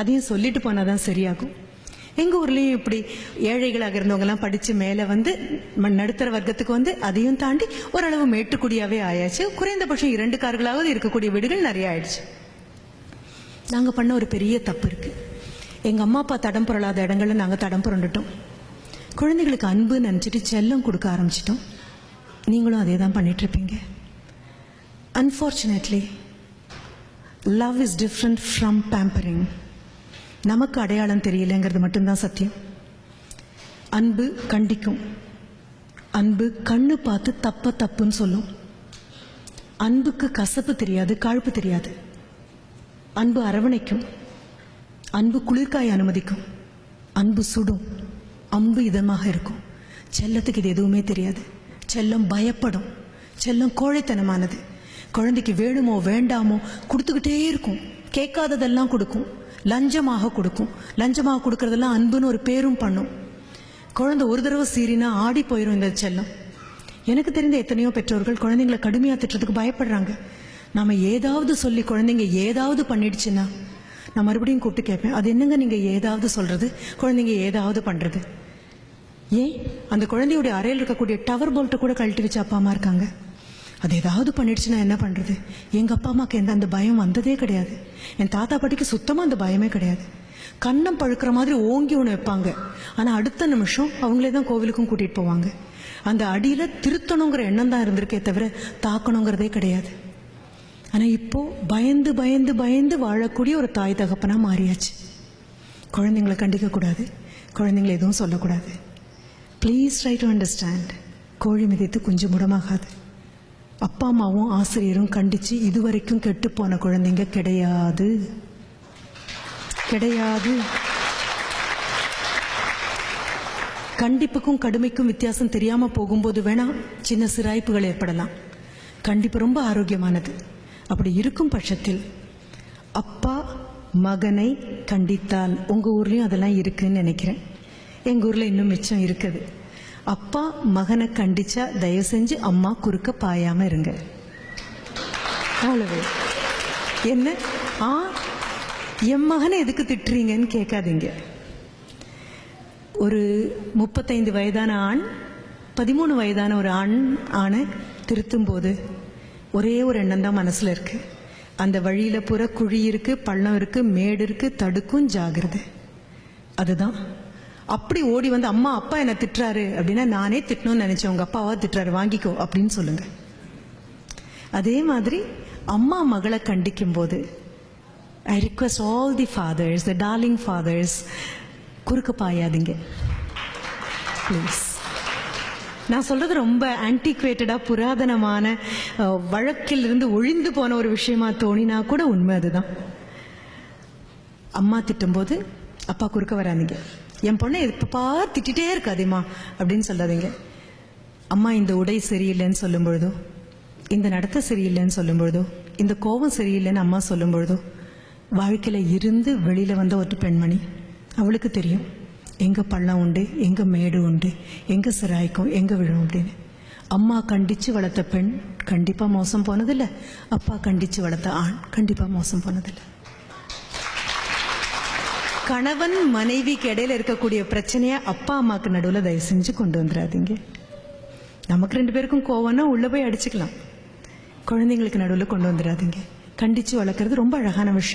அதையும் சொல்லிட்டு போனாதான் சரியாகும். எங்க ஊர்லயும் இப்படி ஏழைகளாக இருந்தவங்கலாம் படிச்சு மேல வந்து நடுத்தர வர்க்கத்துக்கு வந்து அதையும் தாண்டி ஓரளவு மேட்டுக்குடியாவே ஆயாச்சு. குறைந்தபட்சம் 2 கார்களாவது இருக்கக்கூடிய வீடுகள் நிறைய ஆயிடுச்சு. நாங்க பண்ண ஒரு பெரிய தப்பு இருக்கு. எங்க அம்மா அப்பா தடம் புரளாத இடங்கள்ல நாங்க தடம் புரண்டுட்டோம். குழந்தைகளுக்கு அன்பு நினைச்சிட்டு செல்லம் கொடுக்க ஆரம்பிச்சிட்டோம். நீங்களும் அதே தான் பண்ணிட்டு இருப்பீங்க. Unfortunately, love is different from pampering. நமக்கு அடையாளம் தெரியலங்கிறது மட்டும்தான் சத்தியம். அன்பு கண்டிக்கும், அன்பு கண்ணு பார்த்து தப்புன்னு சொல்லும். அன்புக்கு கசப்பு தெரியாது, காழ்ப்பு தெரியாது. அன்பு அரவணைக்கும், அன்பு குளிர்காய அனுமதிக்கும், அன்பு சுடும், அன்பு இதமாக இருக்கும். செல்லத்துக்கு இது எதுவுமே தெரியாது. செல்லம் பயப்படும், செல்லம் கோழைத்தனமானது. குழந்தைக்கு வேணுமோ வேண்டாமோ கொடுத்துக்கிட்டே இருக்கும். கேட்காததெல்லாம் கொடுக்கும், லஞ்சமாக கொடுக்கும். லஞ்சமாக கொடுக்கறதெல்லாம் அன்புன்னு ஒரு பேரும் பண்ணும். குழந்தை ஒரு தடவை சீறினா ஆடி போயிடும் இந்த செல்லம். எனக்கு தெரிந்த எத்தனையோ பெற்றோர்கள் குழந்தைங்களை கடுமையாக திட்டுறதுக்கு பயப்படுறாங்க. நாம ஏதாவது சொல்லி குழந்தைங்க ஏதாவது பண்ணிடுச்சுன்னா நான் மறுபடியும் கூப்பிட்டு கேட்பேன், அது என்னங்க நீங்க ஏதாவது சொல்றது, குழந்தைங்க ஏதாவது பண்றது? ஏன் அந்த குழந்தையுடைய அறையில் இருக்கக்கூடிய டவர் போல்ட்டை கூட கழட்டி வச்சு அப்பா அம்மா இருக்காங்க. அது ஏதாவது பண்ணிடுச்சுன்னா என்ன பண்றது? எங்க அப்பா அம்மாக்கு அந்த பயம் வந்ததே கிடையாது. என் தாத்தா பாட்டிக்கு சுத்தமா அந்த பயமே கிடையாது. கண்ணம் பழுக்கிற மாதிரி ஓங்கி ஒன்று வைப்பாங்க, ஆனா அடுத்த நிமிஷம் அவங்களே தான் கோவிலுக்கும் கூட்டிட்டு போவாங்க. அந்த அடியில திருத்தணுங்கிற எண்ணம் தான் இருந்திருக்கே தவிர தாக்கணுங்கிறதே கிடையாது. ஆனா இப்போ பயந்து பயந்து பயந்து வாழக்கூடிய ஒரு தாய் தகப்பனா மாறியாச்சு. குழந்தைங்களை கண்டிக்க கூடாது, குழந்தைங்களை எதுவும் சொல்லக்கூடாது. Please try to understand. கோழி மிதித்து குஞ்சு முடமாகாது. அப்பா அம்மாவும் ஆசிரியரும் கண்டிச்சு இதுவரைக்கும் கெட்டு போன குழந்தைங்க கிடையாது, கிடையாது. கண்டிப்புக்கும் கடுமைக்கும் வித்தியாசம் தெரியாம போகும்போது வேணா சின்ன சிராய்ப்புகள் ஏற்படலாம். கண்டிப்பு ரொம்ப ஆரோக்கியமானது. அப்படி இருக்கும் பட்சத்தில் அப்பா மகனை கண்டித்தால், உங்க ஊர்லயும் அதெல்லாம் இருக்குன்னு நினைக்கிறேன், எங்க ஊர்ல இன்னும் மிச்சம் இருக்குது. அப்பா மகனை கண்டிச்சா தயவு செஞ்சு அம்மா குறுக்க பாயாம இருங்க. அவ்வளவு. என்ன என் மகனை எதுக்கு திட்டுறீங்கன்னு கேட்காதீங்க. ஒரு 35 வயதான ஆண் 13 வயதான ஒரு ஆணை திருத்தும் போது ஒரே ஒரு எண்ணம் தான் மனசுல இருக்கு. அந்த வழியில புற குழி இருக்கு, பள்ளம் இருக்கு, மேடு இருக்கு, தடுக்கும், ஜாகிரதை. அதுதான். அப்படி ஓடி வந்து அம்மா அப்பா என்ன திட்டுறாரு அப்படின்னா நானே திட்டணும்னு நினைச்சேன், உங்க அப்பாவா திட்டுறாரு வாங்கிக்கோ அப்படின்னு சொல்லுங்க. அதே மாதிரி அம்மா மகளை கண்டிக்கும் போது I request all the fathers, the darling fathers, குறுக்க பாயாதீங்க ப்ளீஸ். நான் சொல்றது ரொம்ப ஆன்டிக்வேட்டடா புராதனமான வழக்கில் இருந்து ஒழிந்து போன ஒரு விஷயமா தோணினா கூட உண்மை அதுதான். அம்மா திட்டும் போது அப்பா குறுக்க வராதீங்க. என் பொண்ணை எப்பப்பா திட்டிகிட்டே இருக்காதேம்மா அப்படின்னு சொல்லாதீங்க. அம்மா இந்த உடை சரியில்லைன்னு சொல்லும் பொழுதோ, இந்த நடத்தை சரியில்லைன்னு சொல்லும் பொழுதோ, இந்த கோபம் சரியில்லைன்னு அம்மா சொல்லும் பொழுதோ, வாழ்க்கையில இருந்து வெளியில வந்த ஒரு பெண்மணி, அவளுக்கு தெரியும் எங்க பள்ளம் உண்டு, எங்க மேடு உண்டு, எங்க சிராய்க்கும், எங்க விழும் அப்படின்னு. அம்மா கண்டிச்சு வளர்த்த பெண் கண்டிப்பா மோசம் போனதில்லை, அப்பா கண்டிச்சு வளர்த்த ஆண் கண்டிப்பா மோசம் போனதில்லை. கணவன் மனைவிக்கு இடையில இருக்கக்கூடிய பிரச்சனைய அப்பா அம்மாக்கு நடுவில் தயவு செஞ்சு கொண்டு வந்துடாதீங்க. நமக்கு 2 பேருக்கும் கோவம்னா உள்ள போய் அடிச்சுக்கலாம், குழந்தைங்களுக்கு நடுவில் கொண்டு வந்துடாதீங்க. கண்டிச்சு வளர்க்கறது ரொம்ப அழகான விஷயம்.